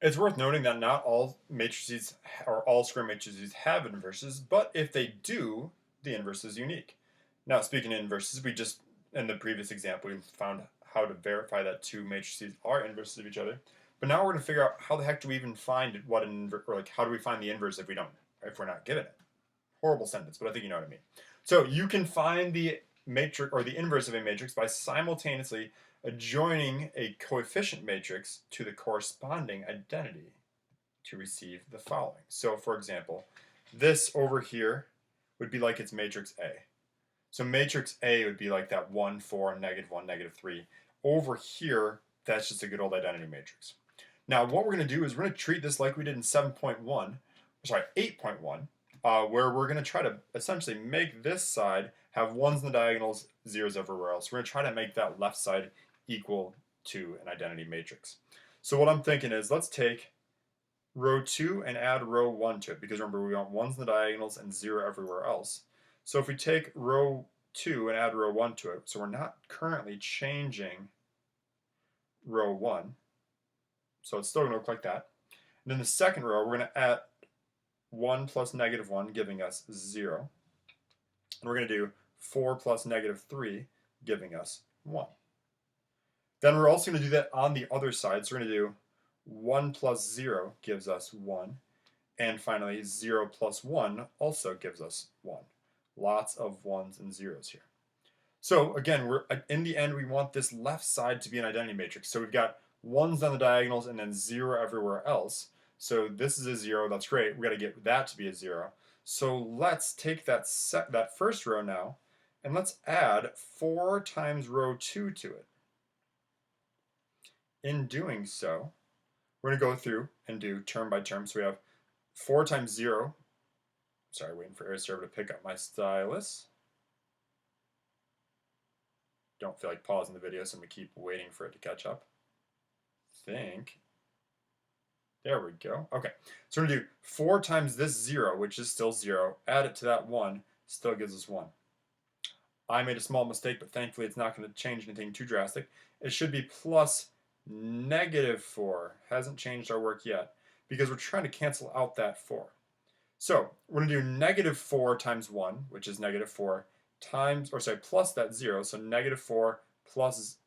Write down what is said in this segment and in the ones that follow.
It's worth noting that not all matrices or all square matrices have inverses, but if they do, the inverse is unique. Now, speaking of inverses, we just, in the previous example, we found how to verify that two matrices are inverses of each other. But now we're going to figure out how the heck do we even find what an inverse, or like how do we find the inverse if we're not given it? Horrible sentence, but I think you know what I mean. So you can find the matrix or the inverse of a matrix by simultaneously adjoining a coefficient matrix to the corresponding identity to receive the following. So for example, this over here would be like its matrix A. So matrix A would be like that 1, 4, -1, -3. Over here, that's just a good old identity matrix. Now, what we're going to do is we're going to treat this like we did in 7.1, sorry, 8.1, where we're going to try to essentially make this side have ones in the diagonals, zeros everywhere else. We're going to try to make that left side equal to an identity matrix. So what I'm thinking is let's take row 2 and add row 1 to it, because remember we want ones in the diagonals and 0 everywhere else. So if we take row 2 and add row 1 to it, so we're not currently changing row 1, so it's still going to look like that. And then the second row, we're going to add 1 plus -1, giving us 0. And we're going to do 4 plus -3, giving us 1. Then we're also going to do that on the other side. So we're going to do 1 plus 0 gives us 1. And finally, 0 plus 1 also gives us 1. Lots of 1s and 0s here. So again, in the end, we want this left side to be an identity matrix. So we've got 1s on the diagonals and then 0 everywhere else. So this is a 0. That's great. We got to get that to be a 0. So let's take that first row now, and let's add 4 times row 2 to it. In doing so, we're going to go through and do term by term. So we have 4 times 0. Sorry, waiting for AirServer to pick up my stylus. Don't feel like pausing the video, so I'm going to keep waiting for it to catch up. There we go. Okay, so we're going to do 4 times this 0, which is still 0, add it to that 1, still gives us 1. I made a small mistake, but thankfully it's not going to change anything too drastic. It should be plus -4. Hasn't changed our work yet, because we're trying to cancel out that 4. So we're going to do -4 times 1, which is -4, plus that 0, so -4 plus,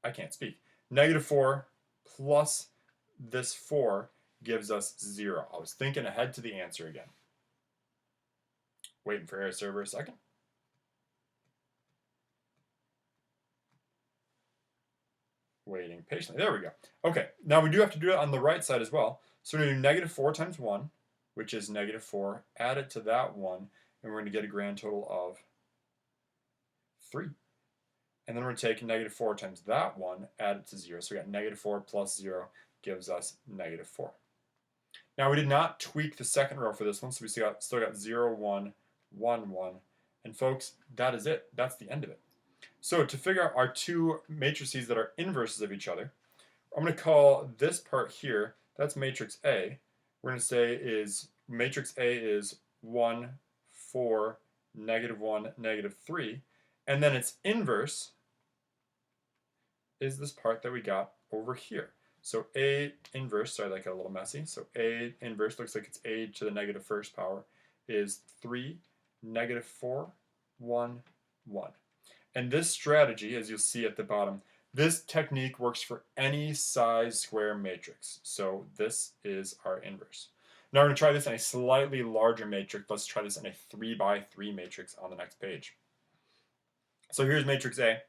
I can't speak, -4 plus this 4 gives us 0. I was thinking ahead to the answer again. Waiting for AirServer a second. Waiting patiently. There we go. Okay, now we do have to do it on the right side as well. So we're going to do -4 times 1, which is -4, add it to that 1, and we're going to get a grand total of 3. And then we're going to take -4 times that 1, add it to 0. So we got -4 plus 0 gives us -4. Now we did not tweak the second row for this one, so we still got 0, 1, 1, 1. And folks, that is it. That's the end of it. So to figure out our two matrices that are inverses of each other, I'm going to call this part here, that's matrix A. We're going to say is matrix A is 1, 4, -1, -3. And then its inverse is this part that we got over here. So A inverse, sorry, that got a little messy. So A inverse looks like it's A to the -1st power is 3, -4, 1, 1. And this strategy, as you'll see at the bottom, this technique works for any size square matrix. So this is our inverse. Now we're going to try this in a slightly larger matrix. Let's try this in a 3 by 3 matrix on the next page. So here's matrix A.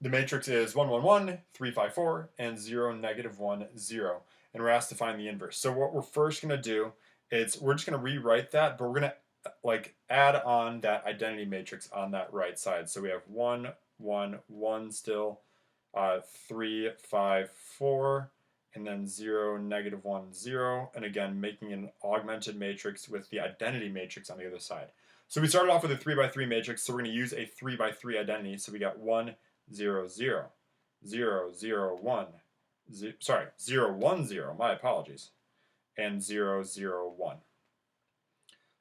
The matrix is 1, 1, 1, 3, 5, 4, and 0, -1, 0. And we're asked to find the inverse. So what we're first going to do is we're just going to rewrite that, but we're going to add on that identity matrix on that right side. So we have 1, 1, 1 still, 3, 5, 4, and then 0, -1, 0. And again, making an augmented matrix with the identity matrix on the other side. So we started off with a 3 by 3 matrix, so we're going to use a 3 by 3 identity. So we got 1, 0, 0, 0, 0, 1, 0, 1, 0, my apologies, and 0, 0, 1.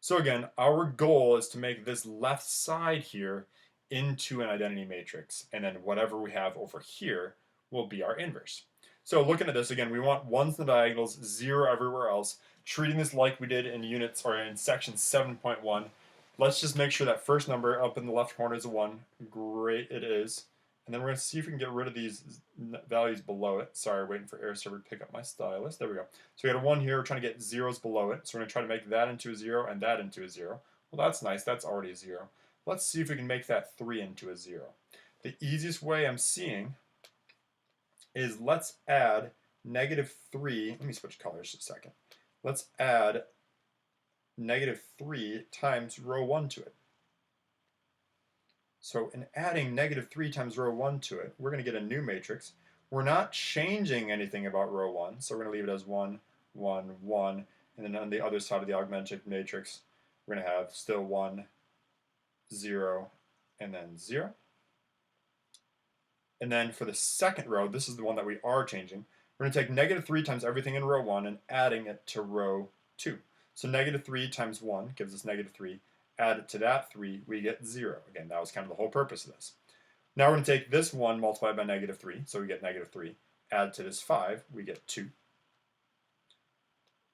So again, our goal is to make this left side here into an identity matrix, and then whatever we have over here will be our inverse. So looking at this again, we want ones in the diagonals, 0 everywhere else. Treating this like we did in units or in section 7.1. Let's just make sure that first number up in the left corner is a 1. Great, it is. And then we're going to see if we can get rid of these values below it. Sorry, waiting for AirServer to pick up my stylus. There we go. So we got a 1 here. We're trying to get zeros below it. So we're going to try to make that into a 0 and that into a 0. Well, that's nice. That's already a 0. Let's see if we can make that 3 into a 0. The easiest way I'm seeing is let's add -3. Let me switch colors just a second. Let's add -3 times row 1 to it. So in adding -3 times row 1 to it, we're going to get a new matrix. We're not changing anything about row 1, so we're going to leave it as 1, 1, 1. And then on the other side of the augmented matrix, we're going to have still 1, 0, and then 0. And then for the second row, this is the one that we are changing. We're going to take -3 times everything in row 1 and adding it to row 2. So -3 times 1 gives us -3. Add it to that 3, we get 0. Again, that was kind of the whole purpose of this. Now we're going to take this 1 multiplied by -3, so we get -3. Add to this 5, we get 2.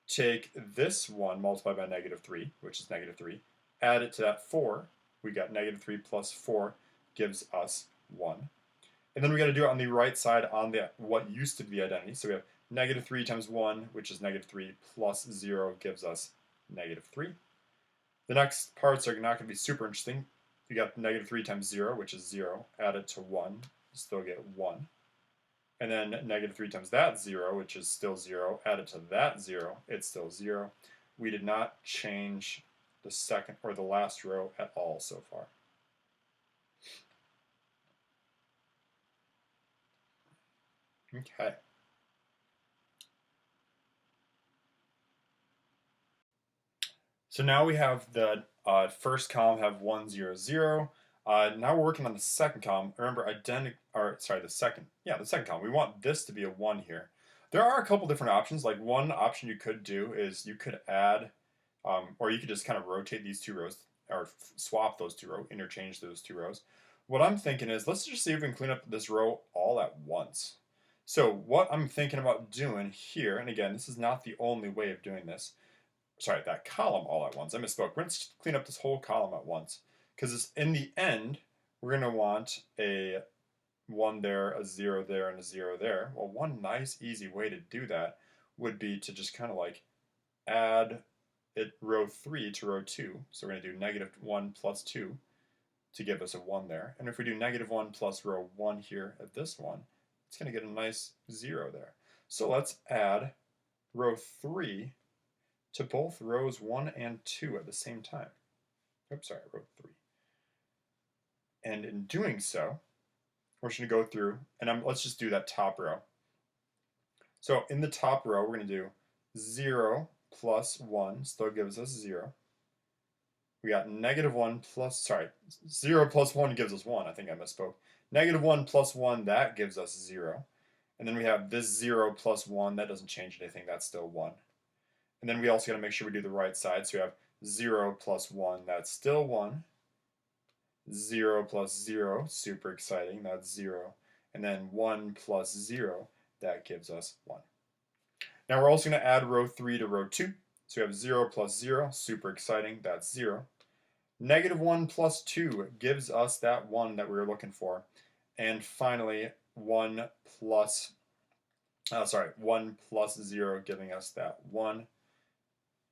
Take this 1 multiplied by -3, which is -3. Add it to that 4, we got -3 plus 4 gives us 1. And then we got to do it on the right side on the what used to be identity. So we have -3 times 1, which is -3, plus 0 gives us -3. The next parts are not going to be super interesting. You got -3 times 0, which is 0. Add it to 1, you still get 1. And then -3 times that 0, which is still 0. Add it to that 0, it's still 0. We did not change the second or the last row at all so far. Okay. So now we have the first column have 1, 0, 0. Now we're working on the second column. Remember, the second column. We want this to be a 1 here. There are a couple different options. Like one option you could do is you could add, or you could just kind of rotate these two rows, or swap those two rows, interchange those two rows. What I'm thinking is, let's just see if we can clean up this row all at once. So what I'm thinking about doing here, and again, this is not the only way of doing this, sorry, that column all at once. I misspoke. We're going to clean up this whole column at once. Because in the end, we're going to want a 1 there, a 0 there, and a 0 there. Well, one nice, easy way to do that would be to just kind of like add row 3 to row 2. So we're going to do -1 plus 2 to give us a 1 there. And if we do -1 plus row 1 here at this one, it's going to get a nice 0 there. So let's add row 3 to both rows 1 and 2 at the same time. Oops, sorry, I wrote 3. And in doing so, we're just going to go through, and let's just do that top row. So in the top row, we're going to do 0 plus 1, still gives us 0. We got -1 plus, sorry, 0 plus 1 gives us 1. I think I misspoke. -1 plus 1, that gives us 0. And then we have this 0 plus 1, that doesn't change anything, that's still 1. And then we also got to make sure we do the right side. So we have 0 plus 1, that's still 1. 0 plus 0, super exciting, that's 0. And then 1 plus 0, that gives us 1. Now we're also going to add row 3 to row 2. So we have 0 plus 0, super exciting, that's 0. -1 plus 2 gives us that 1 that we were looking for. And finally, 1 plus 0 giving us that 1.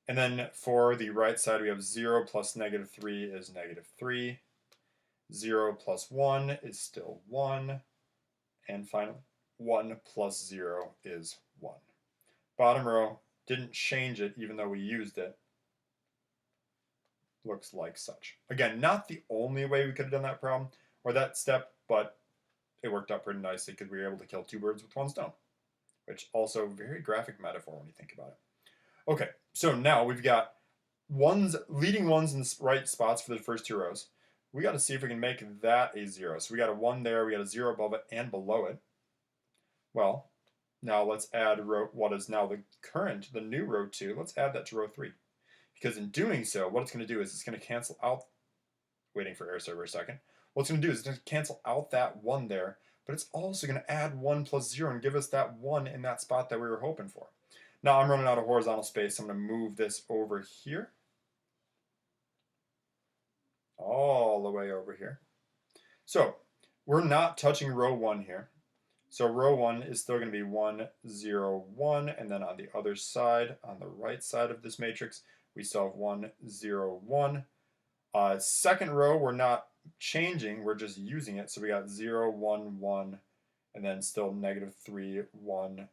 And then for the right side, we have 0 plus -3 is -3. 0 plus 1 is still 1. And finally, 1 plus 0 is 1. Bottom row, didn't change it even though we used it. Looks like such. Again, not the only way we could have done that problem or that step, but it worked out pretty nicely because we were able to kill 2 birds with 1 stone. Which also very graphic metaphor when you think about it. Okay, so now we've got leading ones in the right spots for the first 2 rows. We got to see if we can make that a 0. So we got a 1 there, we got a 0 above it and below it. Well, now let's add what is now the new row 2. Let's add that to row 3. Because in doing so, what it's going to do is it's going to cancel out, waiting for AirServer a second. What it's going to do is it's going to cancel out that 1 there but it's also going to add 1 plus 0 and give us that 1 in that spot that we were hoping for. Now I'm running out of horizontal space, so I'm going to move this over here. All the way over here. So we're not touching row 1 here. So row 1 is still going to be 1, 0, 1, and then on the other side, on the right side of this matrix, we still have 1, 0, 1. Second row, we're not changing, we're just using it. So we got 0, 1, 1, and then still negative 3, 1.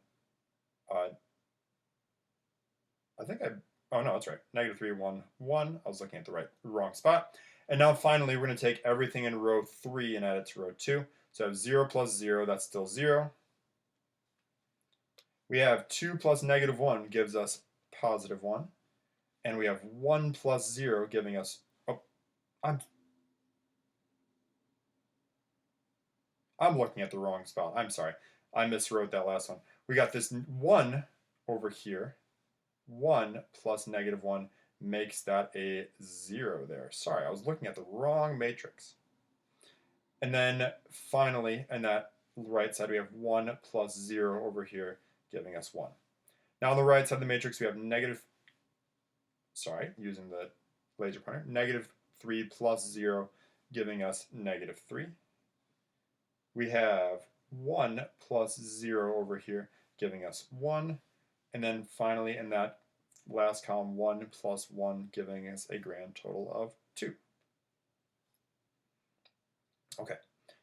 Oh no, that's right. Negative 3, 1, 1. I was looking at the wrong spot. And now finally, we're going to take everything in row 3 and add it to row 2. So I have 0 plus 0, that's still 0. We have 2 plus negative 1 gives us positive 1. And we have 1 plus 0 giving us, I'm looking at the wrong spot. I'm sorry. I miswrote that last one. We got this 1 over here. 1 plus negative 1 makes that a 0 there. Sorry, I was looking at the wrong matrix. And then finally, in that right side, we have 1 plus 0 over here, giving us 1. Now on the right side of the matrix, we have using the laser pointer, negative 3 plus 0, giving us negative 3. We have 1 plus 0 over here, giving us 1. And then finally, in that last column, 1 plus 1, giving us a grand total of 2. Okay,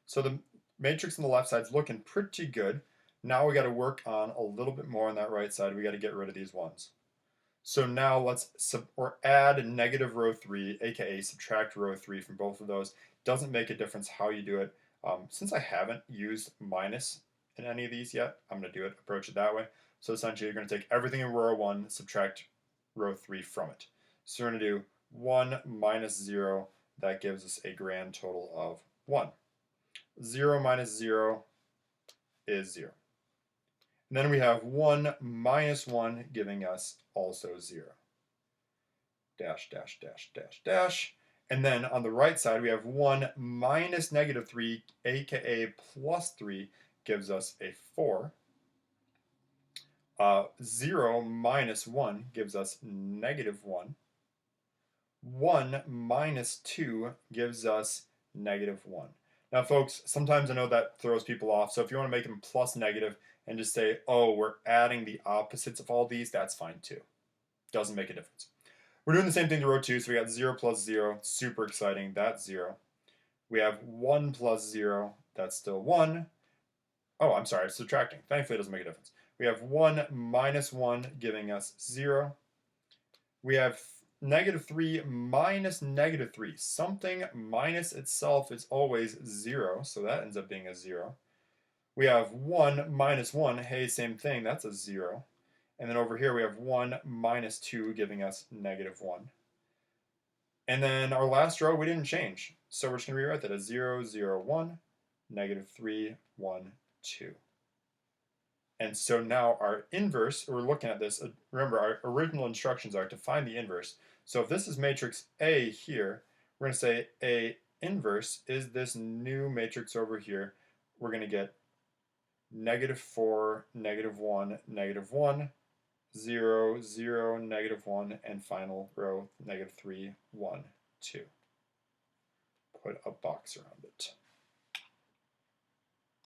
so the matrix on the left side is looking pretty good. Now we got to work on a little bit more on that right side. We got to get rid of these 1s. So now let's add negative row 3, aka subtract row 3 from both of those. Doesn't make a difference how you do it. Since I haven't used minus in any of these yet, I'm going to approach it that way. So essentially you're going to take everything in row 1, subtract row 3 from it. So we're going to do 1 minus 0, that gives us a grand total of 1. 0 minus 0 is 0. And then we have 1 minus 1 giving us also 0. Dash, dash, dash, dash, dash. And then on the right side, we have 1 minus negative 3, aka plus 3, gives us a 4. 0 minus 1 gives us negative 1. 1 minus 2 gives us negative 1. Now, folks, sometimes I know that throws people off. So if you want to make them plus negative and just say, oh, we're adding the opposites of all these, that's fine too. Doesn't make a difference. We're doing the same thing to row 2, so we got 0 plus 0, super exciting, that's 0. We have 1 plus 0, that's still 1. Oh, I'm sorry, subtracting. Thankfully, it doesn't make a difference. We have 1 minus 1 giving us 0. We have negative 3 minus negative 3. Something minus itself is always 0, so that ends up being a 0. We have 1 minus 1, hey, same thing, that's a 0. And then over here we have 1 minus 2 giving us negative 1. And then our last row we didn't change. So we're just going to rewrite that as 0, 0, 1, negative 3, 1, 2. And so now our inverse, we're looking at this, remember our original instructions are to find the inverse. So if this is matrix A here, we're going to say A inverse is this new matrix over here. We're going to get negative 4, negative 1, negative 1, 0, 0, negative 1, and final row, negative 3, 1, 2. Put a box around it.